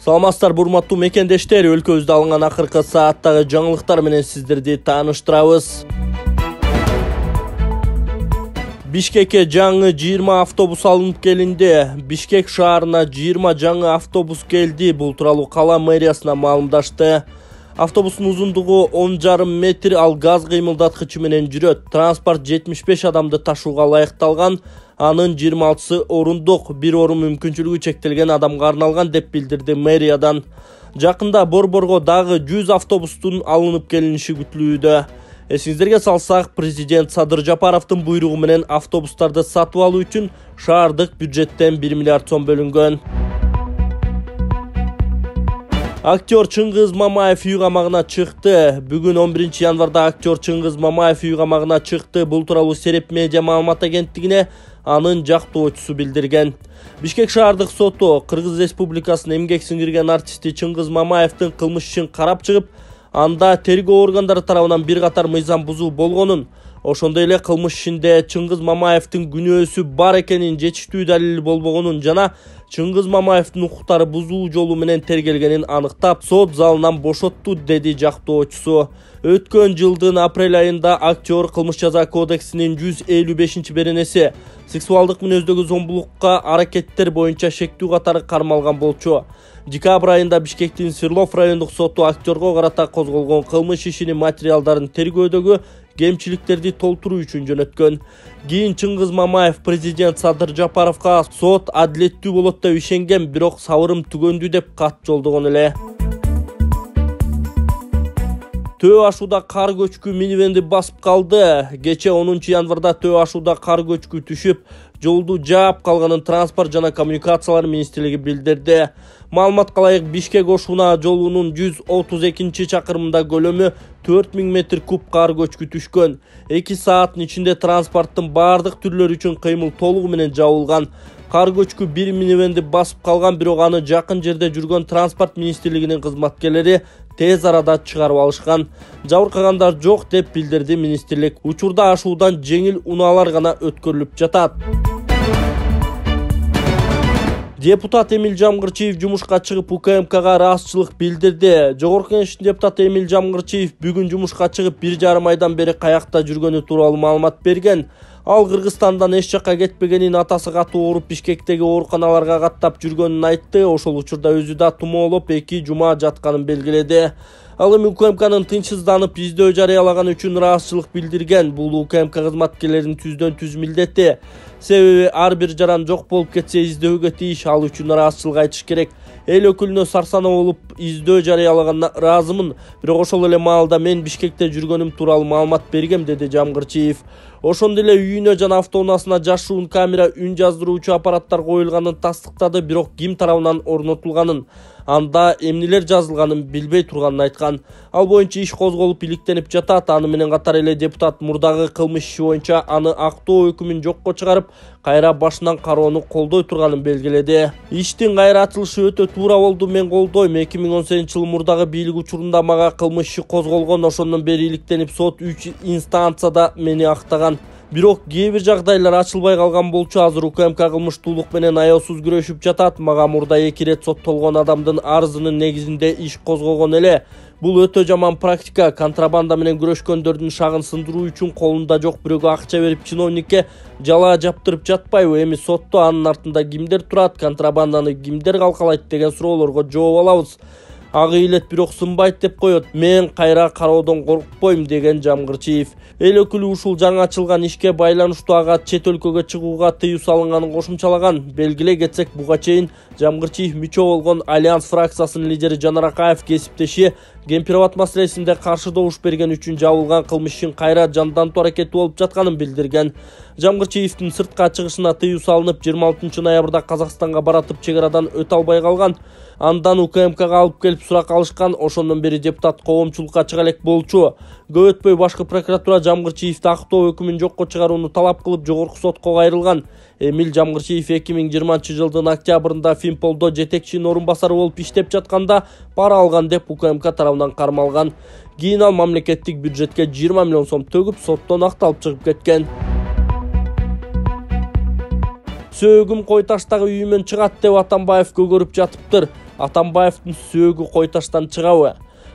Саламатсыздар, урматтуу мекендештер, өлкөбүздө алынган акыркы сааттагы жаңылыктар менен сиздерди тааныштырабыз. Бишкекке жаңы 20 автобус алынып келинди. Бишкек шаарына 20 жаңы автобус келди. Бул тууралуу кала мэриясына маалымдашты. Автобустун узундугу 10,5 метр, ал газ кыймылдаткычы менен жүрөт. Транспорт 75 адамды ташууга ылайыкталган. Анын 26 орундук, бир орун мүмкүнчүлүгү чектелген адамга арналган деп билдирди мэриядан. Жакында Борборго дагы 100 автобустун алынып келиниши күтүлүүдө. Эсиңиздерге салсак, президент Садыр Жапаровдун буйругу менен автобустарды сатып алуу үчүн шаардык бюджеттен 1 миллиард сом бөлүнгөн. Актер Чыңгыз Мамаев үй камагына чыкты. Бүгүн 11 январда актер Чыңгыз Мамаев үй камагына чыкты. Бул тууралуу Сереп медиа маалымат агенттигине анын жактоочусу билдирген. Бишкек шаардык соту Кыргыз Республикасынын эмгек сиңирген артисти Чыңгыз Мамаевдин кылмыш ишин карап чыгып, анда тергөө органдары тарабынан бир катар мыйзам бузуу болгонун, ошондой эле кылмыш ишинде Чыңгыз Мамаевдин күнөөсү бар экенин жетиштүү далил болбогонун жана Чыңгыз Мамаевдин укуктары бузуу жолу менен тергелгенин аныктап, сот залынан бошотту, деди жактоочусу. Өткөн жылдын апрель айында актер кылмыш жаза кодексинин 155 беренеси сексуалдык мүнөздөгү зомбулукка аракеттер боюнча шектүү катары кармалган болчу. Декабрь айында Бишкектин Свердлов райондук соту актерго карата козголгон кылмыш ишинин материалдарын тергөөдөгү кемчиликтерди толтуруу үчүн жөнөткөн. Кийин Чыңгыз Мамаев президент Садыр Жапаровго сот адилеттүү болот деп ишенген, бирок сабырым түгөндү деп кат жолдогон эле. Төө ашууда кар көчкү минивенди басып калды. Кече 10 январда төө ашууда кар көчкү түшүп, жолду жаап калганын Транспорт жана коммуникациялар министрлиги билдирди. Маалыматка ылайык, Бишкек Ошуна жолунун 132 чакырымында көлөмү 4000 метр куб кар көчкү түшкөн. 2 сааттын ичинде транспорттун бардык түрлөрү үчүн кыймыл толугу менен жабылган. Кар көчкү бир минивенди басып калган, бирок аны жакын жерде жүргөн Транспорт министрлигинин кызматкерлери тез арада чыгарып алышкан. Жабыркагандар жок деп билдирди министрлик. Учурда ашуудан жеңил унаалар гана өткөрүлүп жатат. Депутат Эмил Жамгырчиев жумушка чыгып УКМКга ыраазычылык билдирди. Жогорку Кеңештин депутаты Эмил Жамгырчиев бүгүн жумушка чыгып 1,5 айдан бери каякта жүргөнү тууралуу маалымат берген. Ал Кыргызстандан эч жакка кетпегенин, атасы катуу ооруп Бишкектеги ооруканаларга каттап жүргөнүн айтты. Ошол учурда өзү да тумоолоп 2 жума жатканын белгиледи. Ал эми УКМКнын тынчсызданып издөө жарыялаганы үчүн ыраазычылык билдирген. Бул УКМК кызматкерлеринин түздөн түз милдети. Себеби ар бир жаран жок болуп кетсе издөөгө тийиш, ал үчүн ыраазычылык айтыш керек. Эл өкүлүнө сарсана болуп издөө жарыялаганына ыраазымын, бирок ошол эле маалда мен Бишкекте жүргөнүм тууралуу маалымат бергем, деди Жамгырчиев. Ошондой эле үйүнө жана автоунаасына жашуун камера, үн жаздыруучу аппараттар коюлганын тастыктады, бирок ким тарабынан орнотулганын, анда эмнелер жазылганын билбей турганын айткан. Ал боюнча иш козголуп иликтенип жатат. Аны менен катар эле депутат мурдагы кылмыш иши боюнча аны актоо өкүмүн жокко чыгарып, кайра башынан кароону колдой турганын белгиледи. Иштин кайра ачылышы өтө туура болду, мен колдойм. 2018-жылы мурдагы бийлик учурунда мага кылмыш иши козголгон, ошондон бери иликтенип сот 3 инстанцияда мени актаган. Бирок кээ бир жагдайлар ачылбай калган болчу. Азыр УКМК кылмыштуулук менен аеосуз күрөшүп жатат. Мага мурда 2 рет соттолгон адамдын арызынын негизинде иш козгогон эле. Бул өтө жаман практика. Контрабанда менен күрөшкөндөрдүн шагын сындыруу үчүн колунда жок бирөөгө акча берип чиновникке жалаа жаптырып жатпайбы? Эми сотто анын артында кимдер турат, контрабанданы кимдер калкалайт деген суроолорго жооп алабыз. Ак ыйлет бирок сынбайт деп коет. Мен кайра кароодон коркпойм, деген Жамгырчиев. Эл өкүлү ушул жаңы ачылган ишке байланыштуу ага чет өлкөгө чыгууга тыюу салынганын кошумчалаган. Белгилей кетсек, буга чейин Жамгырчиев мүчө болгон Альянс фракциясынын лидери Жанар Акаев кесиптеши Кемпир-Абад маселесинде каршы добуш берген үчүн жабылган кылмыш ишин кайра жандантуу аракети болуп жатканын билдирген. Жамгырчиевдин сыртка чыгышына тыюу салынып, 26 ноябрда Казакстанга баратып чек арадан өтө албай калган. Андан УКМКга алып келип сурак алышкан. Ошондон бери депутат коомчулукка чыга элек болчу. Көп өтпөй башкы прокуратура Жамгырчиевди актоо өкүмүн жокко чыгарууну талап кылып, жогорку сотко кайрылган. Эмил Жамгырчиев 2020 жылдын октябрында Финполдо жетекчинин орун басары болуп иштеп жатканда пара алган деп УКМК тарабынан кармалган. Кийин ал мамлекеттик бюджетке 20 миллион сом төгүп, соттон акталып чыгып кеткен. Сөөгүм кой таштагы үйүмөн чыгат деп Атамбаев көгөрүп жатыптыр. Атамбаевдин сөөгү Койташтан чыгабы?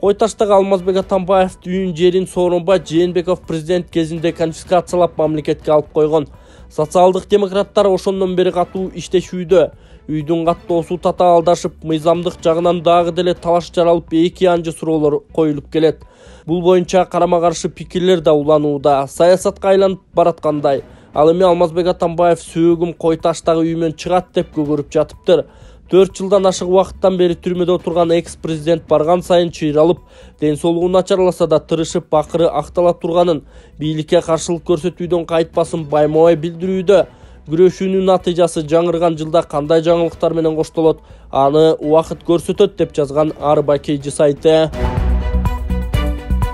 Койташтагы Алмазбек Атамбаевдин үйүн жерин Сооронбай Жээнбеков президент кезинде конфискациялап мамлекетке алып койгон. Социалдык демократтар ошондон бери катуу иштешүүдө. Үйдүн каттоосу татаалдашып, мыйзамдык жагынан дагы деле талаш жаралып, эки анчы суроолор коюлуп келет. Бул боюнча карама-каршы пикирлер да уланууда. Саясатка айланып бараткандай. Ал эми Алмазбек Атамбаев сөөгүм Койташтагы үйүмөн чыгат деп көгөрүп жатыптыр. 4 жылдан ашык убакыттан бери түрмөдө отурган экс-президент барган сайын чыйралып, ден соолугу начарласа да тырышып акыры актала турганын, бийликке каршылык көрсөтүүдөн кайтпасын байма-бай билдирүүдө. Күрөшүүнүн натыйжасы жаңырган жылда кандай жаңылыктар менен коштолот, аны убакыт көрсөтөт деп жазган Арба Кейжи сайты.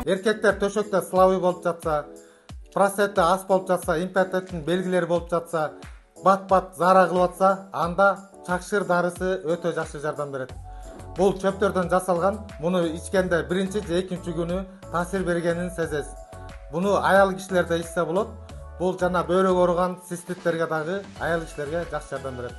Эркектер төшөктө слабый болуп жатса, простатта ас болуп жатса, импотенттин белгилери болуп жатса, бат-бат зара кылып атса, анда чакшыр дарысы өтө жакшы жардам берет. Бул чөптөрдөн жасалган, муну ичкенде биринчи же экинчи күнү таасир бергенин сезесиз. Муну аял кишилер да ичсе болот. Бул жана бөйрөк ооруган циститтерге дагы аял кишилерге жакшы жардам берет.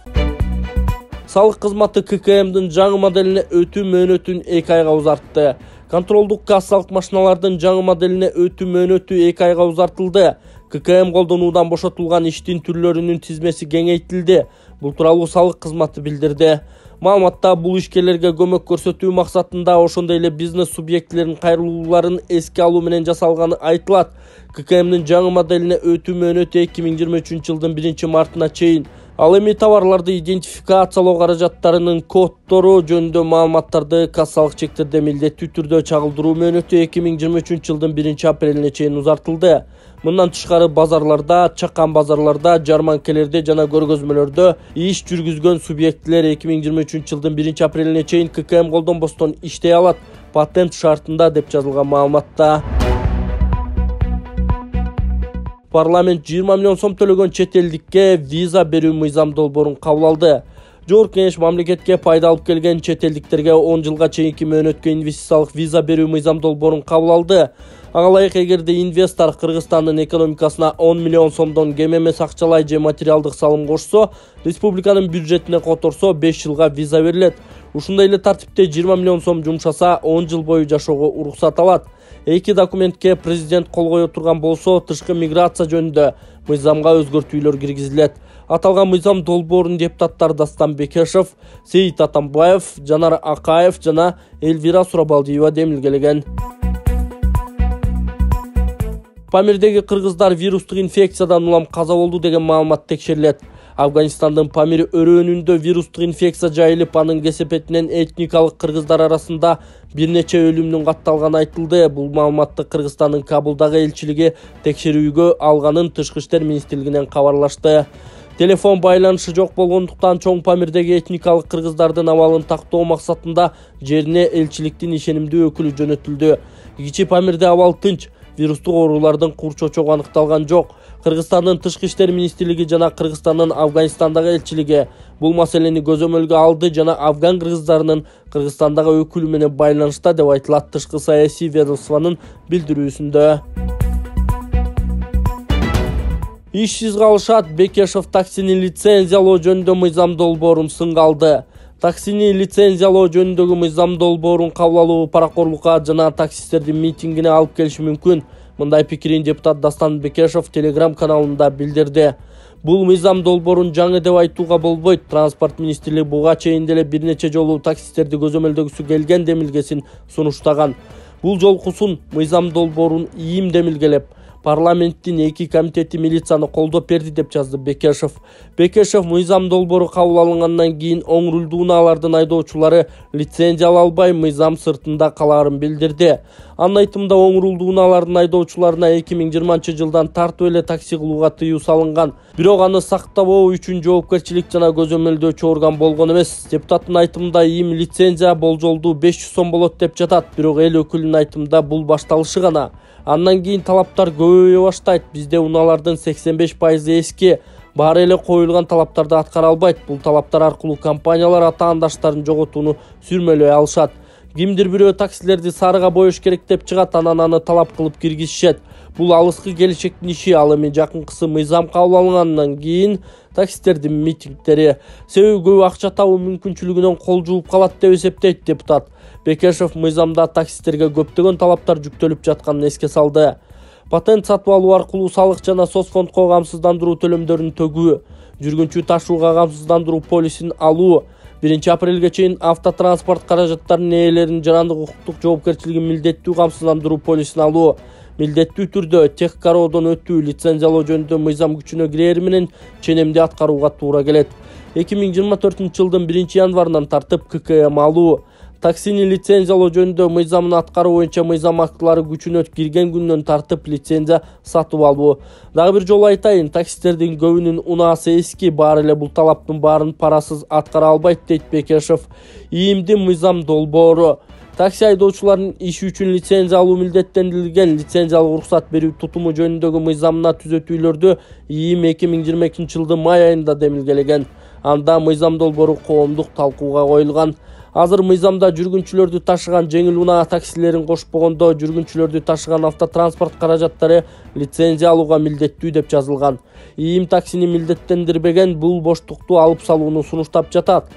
Салык кызматы ККМдин жаңы моделине өтүү мөөнөтүн 2 айга узартты. Контролдук кассалык машиналардын жаңы моделине өтүү мөөнөтү 2 айга узартылды. ККМ колдонуудан бошотулган иштин түрлөрүнүн тизмеси кеңейтилди. Бул тууралуу салык кызматы билдирди. Маалыматта бул ишкерлерге көмөк көрсөтүү максатында ошондой эле бизнес субъектилеринин кайрылууларын эске алуу менен жасалганы айтылат. ККМдин жаңы моделине өтүү мөөнөтү 2023 жылдын 1 мартына чейин. Ал эми товарларды идентификациялоо каражаттарынын коддору жөнүндө маалыматтарды кассалык чектерде милдеттүү түрдө чагылдыруу мөөнөтү 2023 жылдын 1 апрелине чейин узартылды. Мындан тышкары базарларда, чакан базарларда, жарманкелерде жана көргөзмөлөрдө иш жүргүзгөн субъектилер 2023 жылдын 1 апрелине чейин ККМ колдонбостон иштей алат, патент шартында деп жазылган маалыматта. Парламент 20 миллион сом төлөгөн чет элдикке виза берүү мыйзам долбоорун кабыл алды. Жогорку Кеңеш мамлекетке пайда алып келген чет элдиктерге 10 жылга чейинки мөөнөткө инвестициялык виза берүү мыйзам долбоорун кабыл алды. Ага ылайык эгерде инвестор Кыргызстандын экономикасына 10 миллион сомдон кем эмес акчалай же материалдык салым кошсо, республиканын бюджетине которсо 5 жылга виза берилет. Ушундай эле тартипте 20 миллион сом жумшаса 10 жыл бою жашоого уруксат алат. Эки документке президент кол кое турган болсо, тышкы миграция жөнүндө мыйзамга өзгөртүүлөр киргизилет. Аталган мыйзам долбоорун депутаттар Дастан Бекешев, Сейит Атамбаев, Жанар Акаев жана Эльвира Сурабалдиева демилгелеген. Памирдеги кыргыздар вирустук инфекциядан улам каза болду деген маалымат текшерилет. Афганистандын Памир өрөөнүндө вирустук инфекция жайылып, анын кесепетинен этникалык кыргыздар арасында бир нече өлүмдүн катталганы айтылды. Бул маалыматты Кыргызстандын Кабулдагы элчилиги текшерүүгө алганын Тышкы иштер министрлигинен кабарлашты. Телефон байланышы жок болгондуктан чоң Памирдеги этникалык кыргыздардын абалын тактоо максатында жерине элчиликтин ишенимдүү өкүлү жөнөтүлдү. Кичи Памирде абал тынч, вирустук оорулардын кур чочогу аныкталган жок. Кыргызстандын Тышкы иштер министрлиги жана Кыргызстандын Афганистандагы элчилиги бул маселени көзөмөлгө алды жана афган кыргыздарынын Кыргызстандагы өкүлү менен байланышта деп айтылат Тышкы саясий ведомствонун билдирүүсүндө. Ишсиз калышат. Бекешев таксини лицензиялоо жөнүндө мыйзам долбоорун сынга алды. Таксини лицензиялоо жөнүндөгү мыйзам долбоорун кабыл алуу паракорлукка жана таксисттердин митингине алып келиши мүмкүн. Мындай пикирин депутат Дастан Бекешев Telegram каналында билдирди. Бул мыйзам долбоорун жаңы деп айтууга болбойт. Транспорт министрлиги буга чейин деле бир нече жолу таксисттерди көзөмөлдөгүсү келген демилгесин сунуштаган. Бул жолкусун мыйзам долбоорун ийим демилгелеп, парламенттин 2 комитети милицияны колдоп берди деп жазды Бекешев. Бекешев мыйзам долбоору кабыл алынгандан кийин оң рулдуу унаалардын айдоочулары лицензия ала албай мыйзам сыртында калаарын билдирди. Анын айтымында оң рулдуу унаалардын айдоочуларына 2020 жылдан тартып эле такси кылууга тыюу салынган. Бирок аны сактабоо үчүн жоопкерчилик жана көзөмөлдөөчү орган болгон эмес. Депутаттын айтымында им лицензия болжолдуу 500 сом болот деп жатат. Бирок эл өкүлүнүн айтымында бул башталышы гана. Андан кийин талаптар көбөйө баштайт. Бизде унаалардын 85% эски, баары эле коюлган талаптарды аткара албайт. Бул талаптар аркылуу компаниялар атаандаштарын жоготууну сүрмөлөй алышат. Кимдир бирөө таксилерди сарыга боеш керек деп чыгат, анан аны талап кылып киргизишет. Бул алыскы келечектин иши. Ал эми жакынкысы мыйзам кабыл алынгандан кийин таксистердин митингдери себеби көп акча табуу мүмкүнчүлүгүнөн кол жууп калат деп эсептейт депутат. Бекешев мыйзамда таксистерге көптөгөн талаптар жүктөлүп жатканын эске салды. Патент сатып алуу аркылуу салык жана соцфондко камсыздандыруу төлөмдөрүн төгүү, жүргүнчү ташууга камсыздандыруу полисин алуу, 1-апрелге чейин автотранспорт каражаттарынын ээлеринин жарандык укуктук жоопкерчилигин милдеттүү камсыздандыруу полисин алуу, милдеттүү түрдө тех кароодон өтүү, лицензиялоо жөнүндө мыйзам күчүнө кирери менен ченемди аткарууга туура келет. 2024-жылдын 1-январынан тартып ККМ алуу, таксини лицензиялоо жөнүндө мыйзамын аткаруу боюнча мыйзам актылары күчүнө кирген күндөн тартып лицензия сатып алуу. Дагы бир жолу айтайын, таксистердин көбүнүн унаасы эски, баары эле бул талаптын баарын парасыз аткара албайт, дейт Бекешев. ИИМдин мыйзам долбоору. Такси айдоочулардын иши үчүн лицензия алуу милдеттендирилген. Лицензиялык уруксат берүү тутуму жөнүндөгү мыйзамына түзөтүүлөрдү ИИМ 2022-жылдын май айында демилгелеген. Анда мыйзам долбоору коомдук талкууга коюлган. Азыр мыйзамда жүргүнчүлөрдү ташыган жеңил унаа таксилерин кошпогондо жүргүнчүлөрдү ташыган автотранспорт каражаттары лицензия алууга милдеттүү деп жазылган. ИИМ таксини милдеттендирбеген, бул боштукту алып салууну сунуштап жатат.